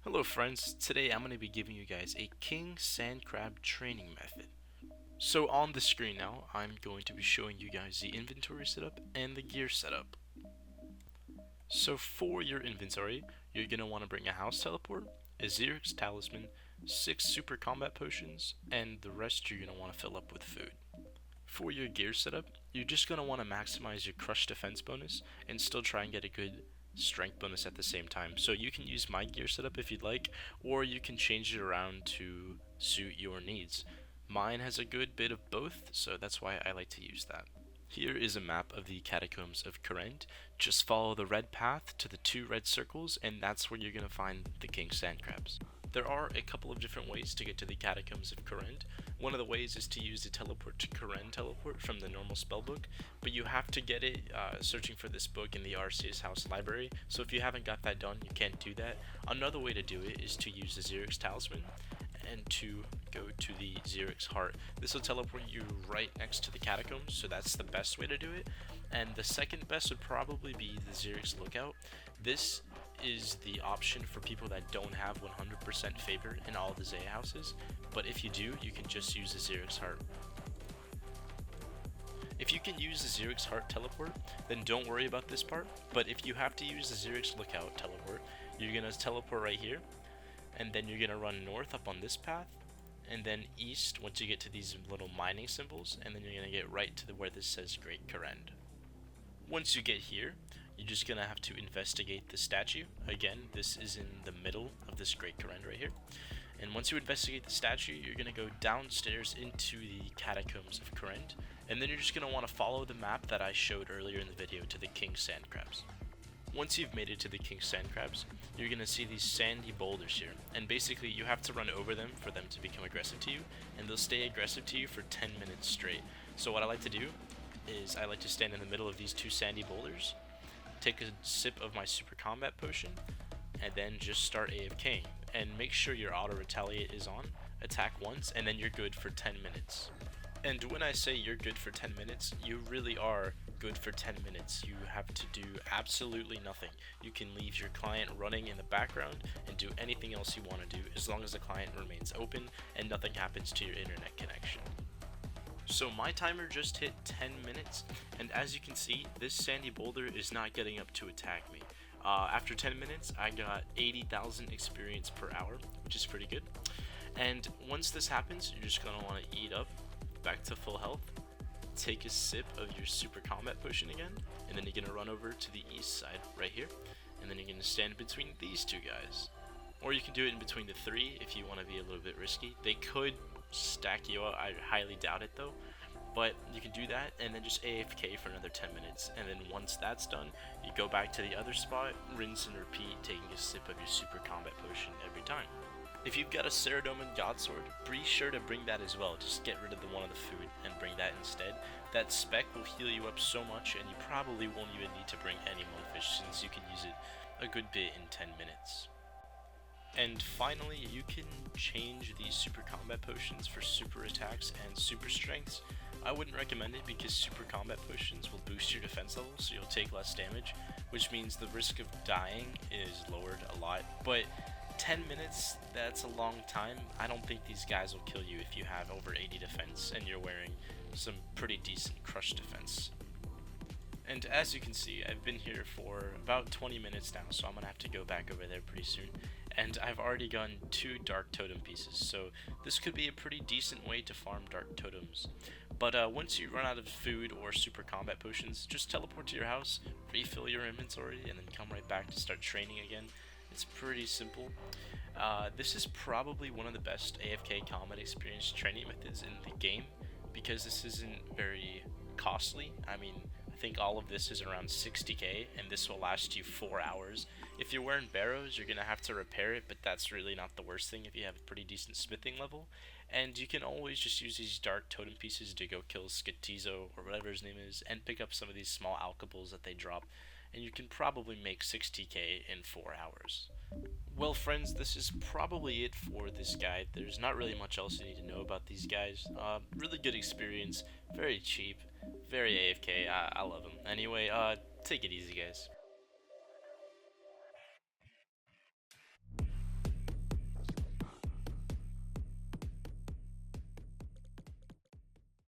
Hello friends, today I'm going to be giving you guys a king sand crab training method. So on the screen now, I'm going to be showing you guys the inventory setup and the gear setup. So for your inventory, you're going to want to bring a house teleport, a Xerix talisman, 6 super combat potions, and the rest you're going to want to fill up with food. For your gear setup, you're just going to want to maximize your crush defense bonus and still try and get a good strength bonus at the same time. So you can use my gear setup if you'd like, or you can change it around to suit your needs. Mine has a good bit of both, so that's why I like to use that. Here is a map of the Catacombs of Current. Just follow the red path to the 2 red circles, and that's where you're going to find the king sand crabs. There are a couple of different ways to get to the Catacombs of Current. One of the ways is to use the teleport to Current teleport from the normal spellbook, but you have to get it searching for this book in the Arceus House library, so if you haven't got that done, you can't do that. Another way to do it is to use the Xerix talisman and to go to the Xerix heart. This will teleport you right next to the catacombs, so that's the best way to do it. And the second best would probably be the Xerix lookout. This is the option for people that don't have 100% favor in all the Zaya houses, but if you do, you can just use the Xerix heart. If you can use the Xerix heart teleport, then don't worry about this part, but if you have to use the Xerix lookout teleport, you're going to teleport right here, and then you're going to run north up on this path, and then east once you get to these little mining symbols, and then you're going to get right to where this says Great Current. Once you get here, you're just going to have to investigate the statue. Again, this is in the middle of this Great Current right here. And once you investigate the statue, you're going to go downstairs into the Catacombs of Current, and then you're just going to want to follow the map that I showed earlier in the video to the king sand crabs. Once you've made it to the king sand crabs, you're going to see these sandy boulders here, and basically you have to run over them for them to become aggressive to you, and they'll stay aggressive to you for 10 minutes straight. So what I like to do is I like to stand in the middle of these 2 sandy boulders, take a sip of my super combat potion, and then just start AFKing, and make sure your auto retaliate is on, attack once, and then you're good for 10 minutes. And when I say you're good for 10 minutes, you really are good for 10 minutes. You have to do absolutely nothing. You can leave your client running in the background and do anything else you want to do as long as the client remains open and nothing happens to your internet connection. So my timer just hit 10 minutes, and as you can see, this sandy boulder is not getting up to attack me. After 10 minutes, I got 80,000 experience per hour, which is pretty good. And once this happens, you're just going to want to eat up back to full health, take a sip of your super combat potion again, and then you're going to run over to the east side right here, and then you're going to stand between these 2 guys. Or you can do it in between the 3 if you want to be a little bit risky. They could stack you out, I highly doubt it though, but you can do that and then just AFK for another 10 minutes, and then once that's done, you go back to the other spot, rinse and repeat, taking a sip of your super combat potion every time. If you've got a Ceradoman Godsword, be sure to bring that as well. Just get rid of the one of the food and bring that instead. That spec will heal you up so much, and you probably won't even need to bring any Monkfish since you can use it a good bit in 10 minutes. And finally, you can change these super combat potions for super attacks and super strengths. I wouldn't recommend it because super combat potions will boost your defense level, so you'll take less damage, which means the risk of dying is lowered a lot. But 10 minutes, that's a long time. I don't think these guys will kill you if you have over 80 defense and you're wearing some pretty decent crush defense. And as you can see, I've been here for about 20 minutes now, so I'm going to have to go back over there pretty soon. And I've already gotten 2 dark totem pieces, so this could be a pretty decent way to farm dark totems. But once you run out of food or super combat potions, just teleport to your house, refill your inventory, and then come right back to start training again. It's pretty simple. This is probably one of the best AFK combat experience training methods in the game, because this isn't very costly. I mean, I think all of this is around 60k, and this will last you 4 hours. If you're wearing barrows, you're going to have to repair it, but that's really not the worst thing if you have a pretty decent smithing level. And you can always just use these dark totem pieces to go kill Skitizo, or whatever his name is, and pick up some of these small alkables that they drop, and you can probably make 60k in 4 hours. Well friends, this is probably it for this guide. There's not really much else you need to know about these guys. Really good experience, very cheap, very AFK, I love them. Anyway, take it easy guys.